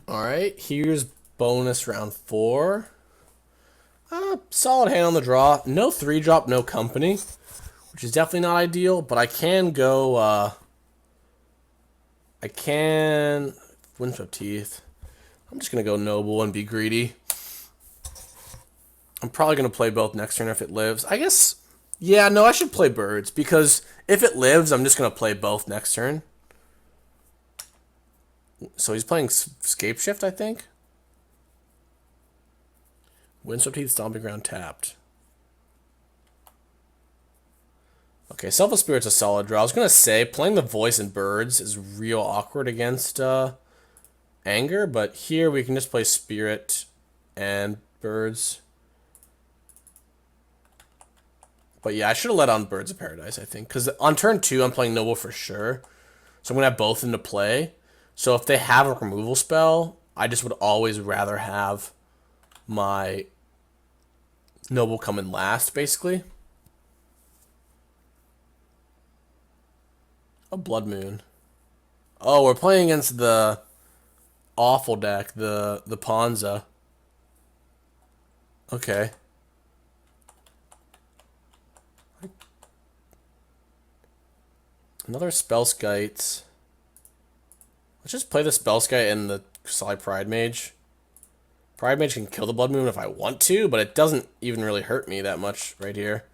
Alright, here's bonus round 4. Solid hand on the draw. No 3-drop, no company, which is definitely not ideal, but I can go, I can... Windswept Teeth. I'm just going to go Noble and be greedy. I'm probably going to play both next turn if it lives. I guess, yeah, no, I should play Birds, because if it lives, I'm just going to play both next turn. So he's playing Scape Shift, I think. Windswept Teeth, Stomping Ground tapped. Okay, Selfless Spirit's a solid draw. I was going to say, playing the Voice and Birds is real awkward against Anger, but here we can just play Spirit and Birds. But yeah, I should have let on Birds of Paradise, I think. Because on turn 2, I'm playing Noble for sure. So I'm going to have both into play. So if they have a removal spell, I just would always rather have my Noble come in last, basically. A Blood Moon. Oh, we're playing against the awful deck, the Ponza. Okay. Another Spellskite. Let's just play the Spellskite and the Solid Pride Mage. Pride Mage can kill the Blood Moon if I want to, but it doesn't even really hurt me that much right here.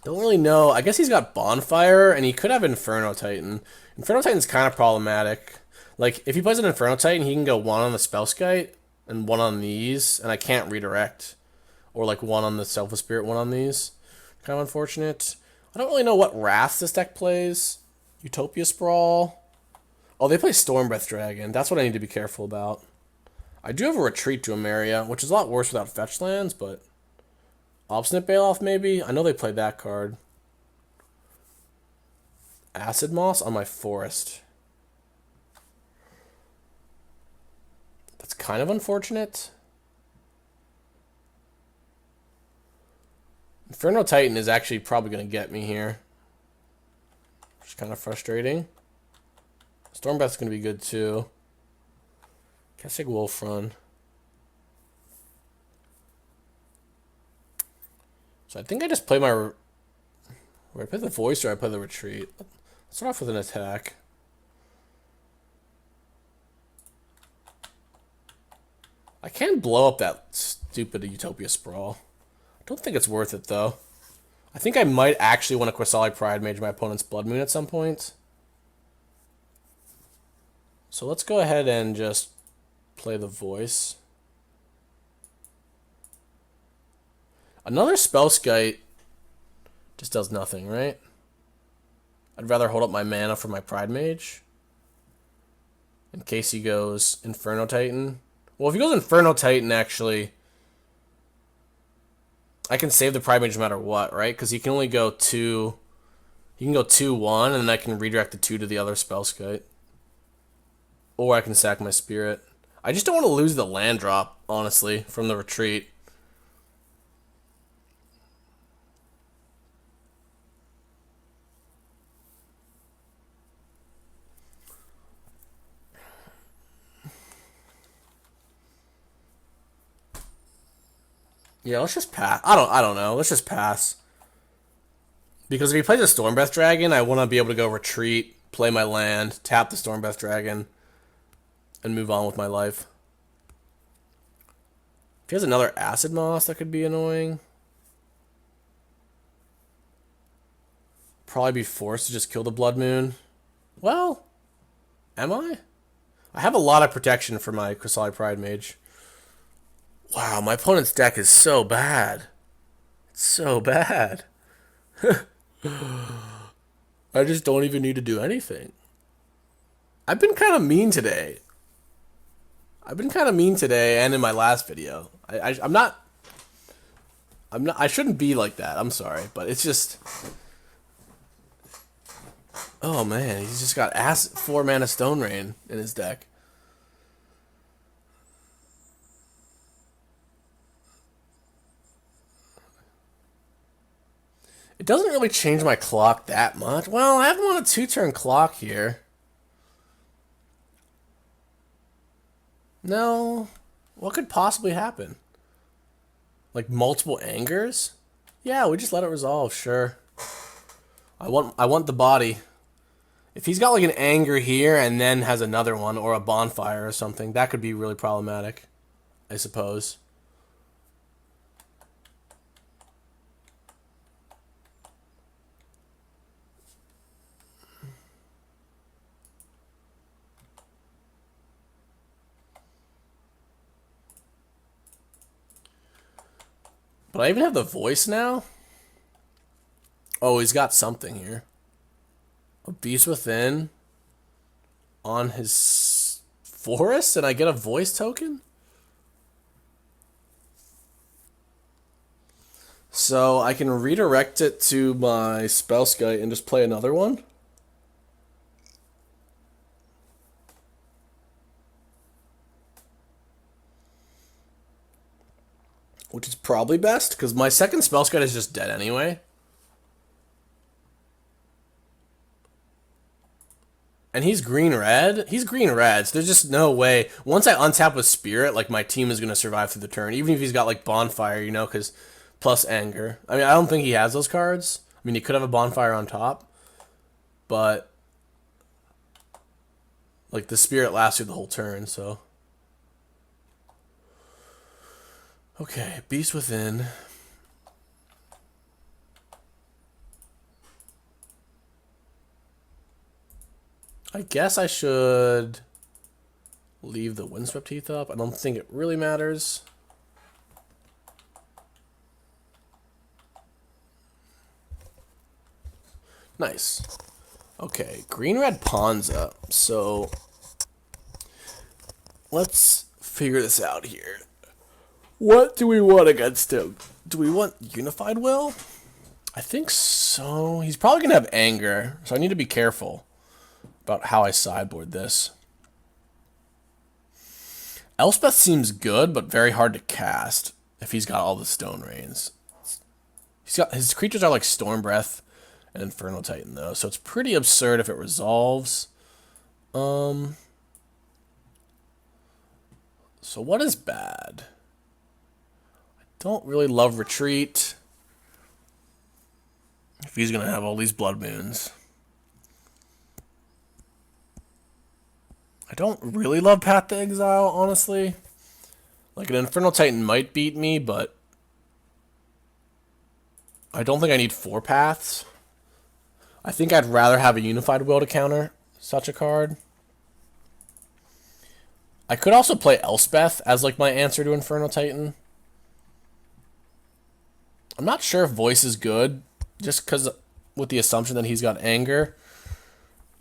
Don't really know. I guess he's got Bonfire, and he could have Inferno Titan. Inferno Titan's kind of problematic. Like, if he plays an Inferno Titan, he can go 1 on the Spellskite and 1 on these, and I can't redirect. Or, like, 1 on the Selfless Spirit, 1 on these. Kind of unfortunate. I don't really know what Wrath this deck plays. Utopia Sprawl. Oh, they play Stormbreath Dragon. That's what I need to be careful about. I do have a Retreat to Emeria, which is a lot worse without fetch lands, but... Obstinate Bailoff, maybe? I know they played that card. Acid Moss on my Forest. That's kind of unfortunate. Inferno Titan is actually probably going to get me here. Which is kind of frustrating. Stormbreath's going to be good too. Can't take Wolf Run. So I think I just play my... Or I play the Voice or I play the Retreat. Let's start off with an attack. I can blow up that stupid Utopia Sprawl. I don't think it's worth it, though. I think I might actually want to Quasali Pride Mage my opponent's Blood Moon at some point. So let's go ahead and just play the Voice. Another Spellskite just does nothing, right? I'd rather hold up my mana for my Pride Mage. In case he goes Inferno Titan. Well, if he goes Inferno Titan, actually, I can save the Pride Mage no matter what, right? Because he can only go 2... He can go 2-1, and then I can redirect the 2 to the other Spellskite. Or I can sack my Spirit. I just don't want to lose the land drop, honestly, from the Retreat. Yeah, let's just pass. I don't know. Let's just pass. Because if he plays a Stormbreath Dragon, I want to be able to go retreat, play my land, tap the Stormbreath Dragon, and move on with my life. If he has another Acid Moss, that could be annoying. Probably be forced to just kill the Blood Moon. Well, am I? I have a lot of protection for my Quasali Pride Mage. Wow, my opponent's deck is so bad. It's so bad. I just don't even need to do anything. I've been kind of mean today. And in my last video. I'm not... I shouldn't be like that. I'm sorry. But it's just... Oh, man. He's just got 4-mana Stone Rain in his deck. It doesn't really change my clock that much. Well, I have him on a 2-turn clock here. No. What could possibly happen? Like multiple angers? Yeah, we just let it resolve, sure. I want the body. If he's got like an anger here and then has another one or a bonfire or something, that could be really problematic, I suppose. But I even have the voice now? Oh, he's got something here. A beast within on his forest, and I get a voice token? So I can redirect it to my Spellskite and just play another one? Which is probably best, because my second Spellskite is just dead anyway. And he's green-red? He's green-red, so there's just no way. Once I untap with Spirit, like, my team is going to survive through the turn. Even if he's got, like, Bonfire, you know, because plus Anger. I mean, I don't think he has those cards. I mean, he could have a Bonfire on top. But, like, the Spirit lasts through the whole turn, so... Okay, Beast Within. I guess I should leave the Windswept Heath up. I don't think it really matters. Nice. Okay, green-red Ponza. So, let's figure this out here. What do we want against him? Do we want Unified Will? I think so. He's probably going to have Anger, so I need to be careful about how I sideboard this. Elspeth seems good, but very hard to cast if he's got all the Stone Rains. His creatures are like Storm Breath and Inferno Titan, though, so it's pretty absurd if it resolves. So what is bad? I don't really love Retreat. If he's going to have all these Blood Moons. I don't really love Path to Exile, honestly. Like, an Infernal Titan might beat me, but I don't think I need 4 paths. I think I'd rather have a Unified Will to counter such a card. I could also play Elspeth as, like, my answer to Infernal Titan. I'm not sure if Voice is good, just because with the assumption that he's got Anger.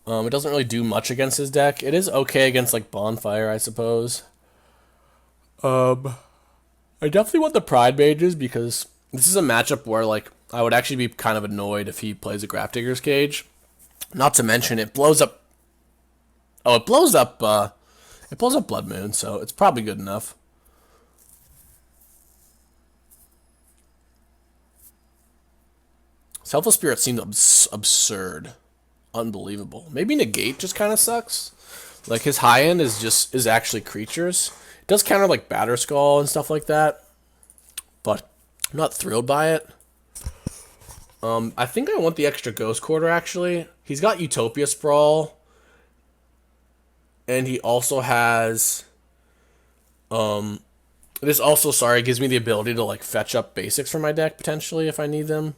It doesn't really do much against his deck. It is okay against, like, Bonfire, I suppose. I definitely want the Pride Mages because this is a matchup where, like, I would actually be kind of annoyed if he plays a Grafdigger's Cage. Not to mention, it blows up... Oh, it blows up Blood Moon, so it's probably good enough. Selfless Spirit seems absurd. Unbelievable. Maybe Negate just kind of sucks. Like, his high end is actually creatures. It does counter, like, Batterskull and stuff like that. But I'm not thrilled by it. I think I want the extra Ghost Quarter, actually. He's got Utopia Sprawl. And he also has... this also, sorry, gives me the ability to, like, fetch up basics for my deck, potentially, if I need them.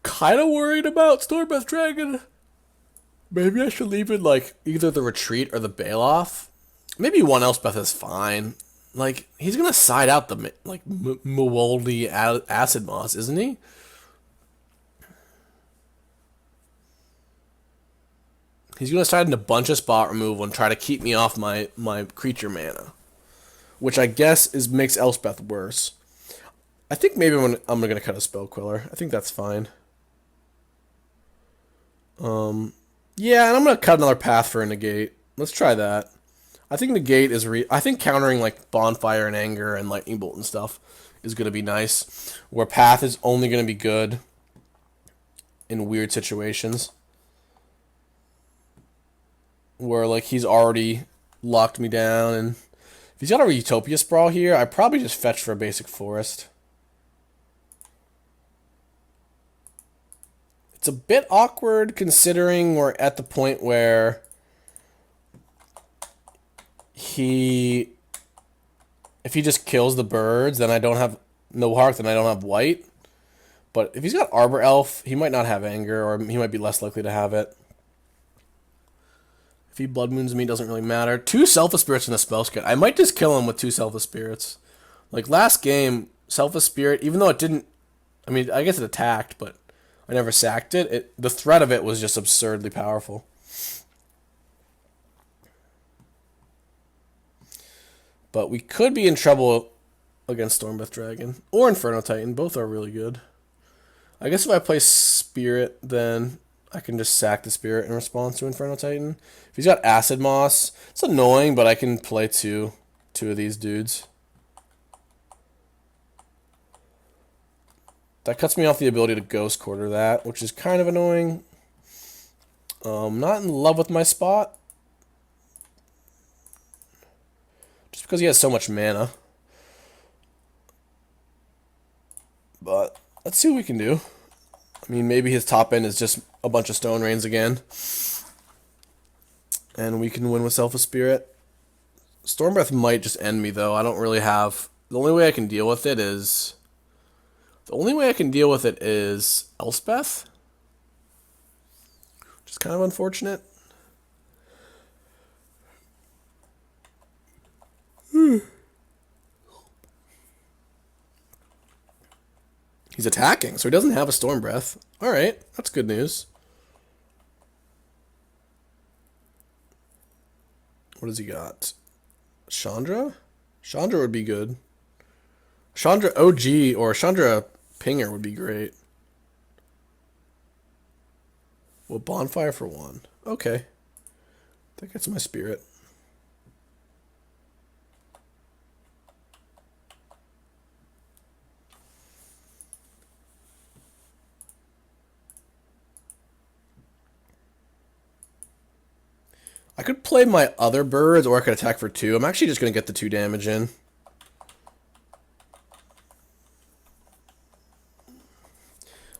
Kind of worried about Stormbreath Dragon. Maybe I should leave it, like, either the Retreat or the Bailoff. Maybe one Elspeth is fine. Like, he's going to side out the, like, Mwoldy Acid Moss, isn't he? He's going to side in a bunch of spot removal and try to keep me off my creature mana. Which I guess makes Elspeth worse. I think maybe I'm going to cut a Spell Queller. I think that's fine. Yeah, and I'm going to cut another path for a Negate. Let's try that. I think Negate is I think countering, like, Bonfire and Anger and Lightning Bolt and stuff is going to be nice. Where path is only going to be good in weird situations. where like he's already locked me down, and if he's got a Utopia Sprawl here, I probably just fetch for a basic forest. It's a bit awkward considering we're at the point where if he just kills the birds, then I don't have no hearth and I don't have white. But if he's got Arbor Elf, he might not have anger, or he might be less likely to have it. If he Blood Moons me, it doesn't really matter. 2 Selfless Spirits in the spell skit. I might just kill him with 2 Selfless Spirits. Like last game, Selfless Spirit, even though it didn't... I mean, I guess it attacked, but I never sacked it. The threat of it was just absurdly powerful. But we could be in trouble against Stormbreath Dragon. Or Inferno Titan. Both are really good. I guess if I play Spirit, then I can just sack the Spirit in response to Inferno Titan. If he's got Acid Moss, it's annoying, but I can play two of these dudes. That cuts me off the ability to Ghost Quarter that, which is kind of annoying. Not in love with my spot. Just because he has so much mana. But let's see what we can do. I mean, maybe his top end is just a bunch of Stone Rains again. And we can win with Selfless Spirit. Stormbreath might just end me, though. I don't really have... The only way I can deal with it is... Elspeth. Which is kind of unfortunate. He's attacking, so he doesn't have a Storm Breath. Alright, that's good news. What has he got? Chandra? Chandra would be good. Chandra OG or Chandra Pinger would be great. Well, Bonfire for 1. Okay. That gets my Spirit. I could play my other birds, or I could attack for 2. I'm actually just going to get the 2 damage in.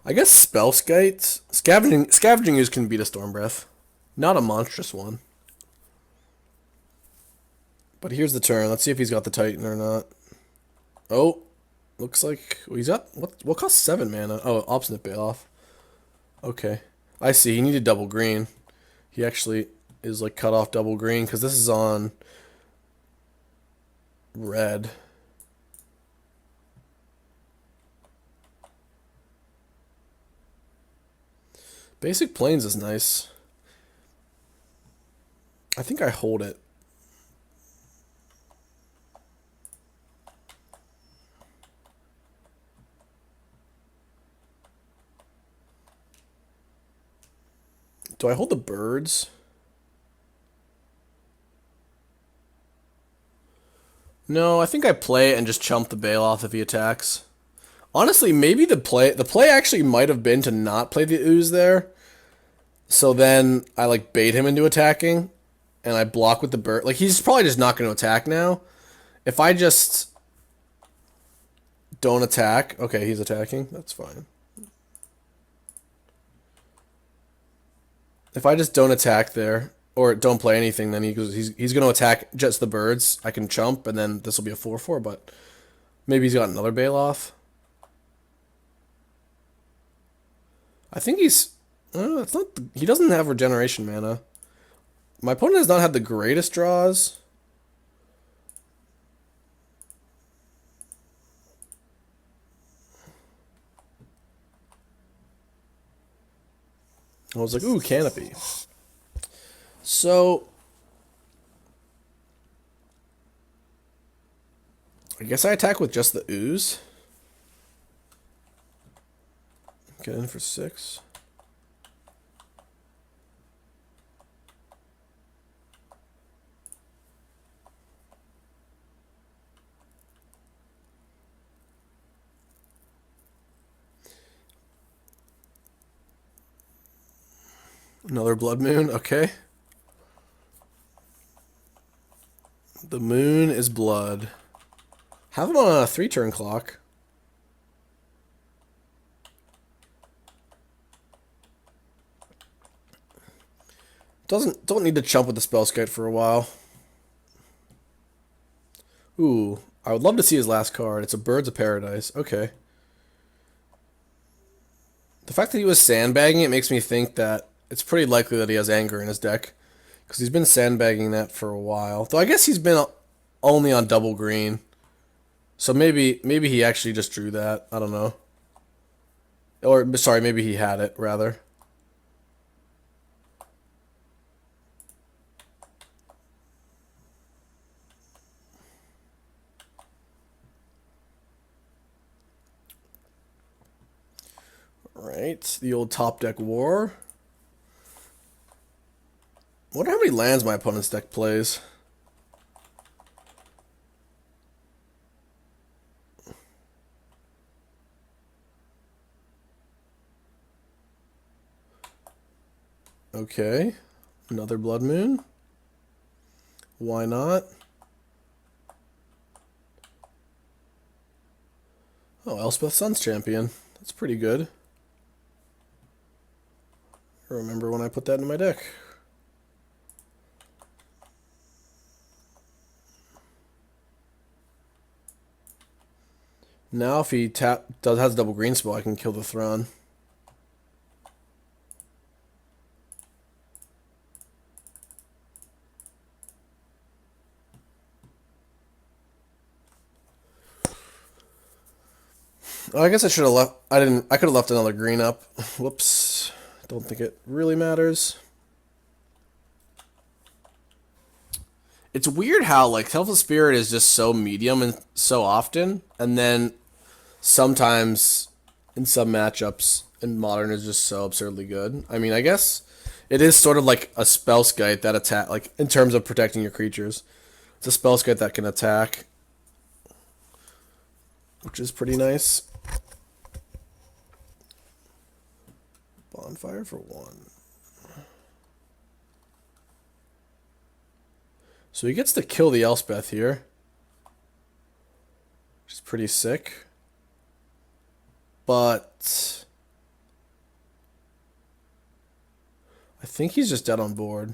I guess Spellskite. Scavenging Ooze can beat a Storm Breath. Not a monstrous one. But here's the turn. Let's see if he's got the Titan or not. Oh. Looks like... Well, he's got... What costs 7 mana? Oh, Obstinate Bailoff. Okay. I see. He needed double green. He actually... is like cut off double green because this is on red. Basic Plains is nice. I think I hold it. Do I hold the birds? No, I think I play it and just chump the Bailoff if he attacks. Honestly, maybe the play actually might have been to not play the Ooze there. So then I like bait him into attacking and I block with the bird. Like he's probably just not going to attack now. If I just don't attack, okay, he's attacking. That's fine. If I just don't attack there, or don't play anything, then he's going to attack just the birds. I can chump, and then this will be a 4/4, but maybe he's got another Bailoff. I think he's... that's not... He doesn't have regeneration mana. My opponent has not had the greatest draws. I was like, ooh, Canopy. So, I guess I attack with just the Ooze. Get in for 6. Another Blood Moon, okay. The moon is blood. Have him on a 3-turn clock. Don't need to chump with the Spellskite for a while. Ooh, I would love to see his last card. It's a Birds of Paradise. Okay. The fact that he was sandbagging it makes me think that it's pretty likely that he has anger in his deck. Because he's been sandbagging that for a while. Though I guess he's been only on double green. So maybe he actually just drew that. I don't know. Or, sorry, maybe he had it, rather. Alright, the old top deck war. I wonder how many lands my opponent's deck plays. Okay, another Blood Moon. Why not? Oh, Elspeth Sun's Champion. That's pretty good. I remember when I put that in my deck. Now if he has double green spell, I can kill the Throne. I guess I should have left. I could have left another green up. Whoops. Don't think it really matters. It's weird how like Selfless Spirit is just so medium and so often, and then sometimes in some matchups in Modern is just so absurdly good. I mean, I guess it is sort of like a Spellskite that attack, like in terms of protecting your creatures. It's a Spellskite that can attack, which is pretty nice. Bonfire for 1. So he gets to kill the Elspeth here, which is pretty sick. But I think he's just dead on board.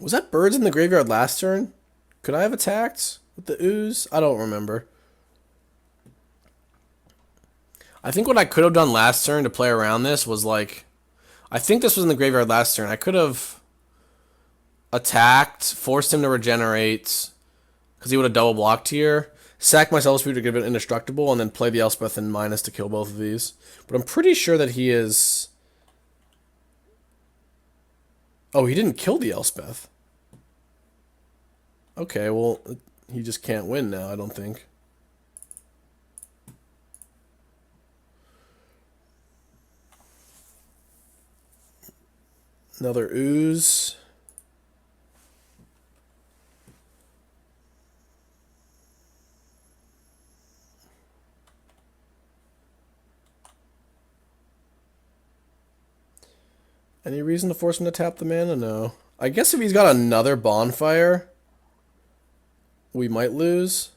Was that birds in the graveyard last turn? Could I have attacked with the ooze? I don't remember. I think what I could have done last turn to play around this was like, I think this was in the graveyard last turn. I could have attacked, forced him to regenerate, because he would have double blocked here, sack my Selfless Spirit to give it indestructible, and then play the Elspeth in minus to kill both of these. But I'm pretty sure that he is... Oh, he didn't kill the Elspeth. Okay, well, he just can't win now, I don't think. Another ooze. Any reason to force him to tap the mana? No. I guess if he's got another bonfire, we might lose.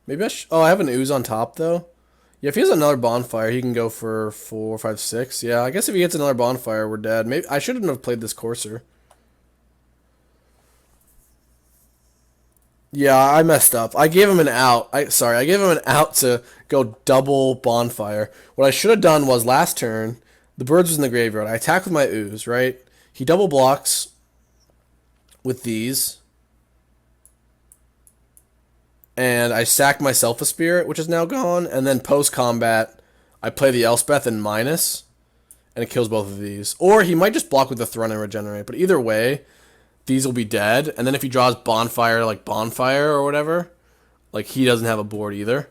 Maybe oh, I have an ooze on top, though. Yeah, if he has another bonfire, he can go for 4, 5, 6. Yeah, I guess if he gets another bonfire, we're dead. Maybe I shouldn't have played this Courser. Yeah, I messed up. I gave him an out. I gave him an out to go double bonfire. What I should have done was last turn, the birds was in the graveyard. I attack with my ooze, right? He double blocks with these. And I sack my Selfless Spirit, which is now gone, and then post-combat, I play the Elspeth in minus, and it kills both of these. Or he might just block with the Throne and regenerate, but either way, these will be dead, and then if he draws Bonfire, like Bonfire or whatever, like he doesn't have a board either.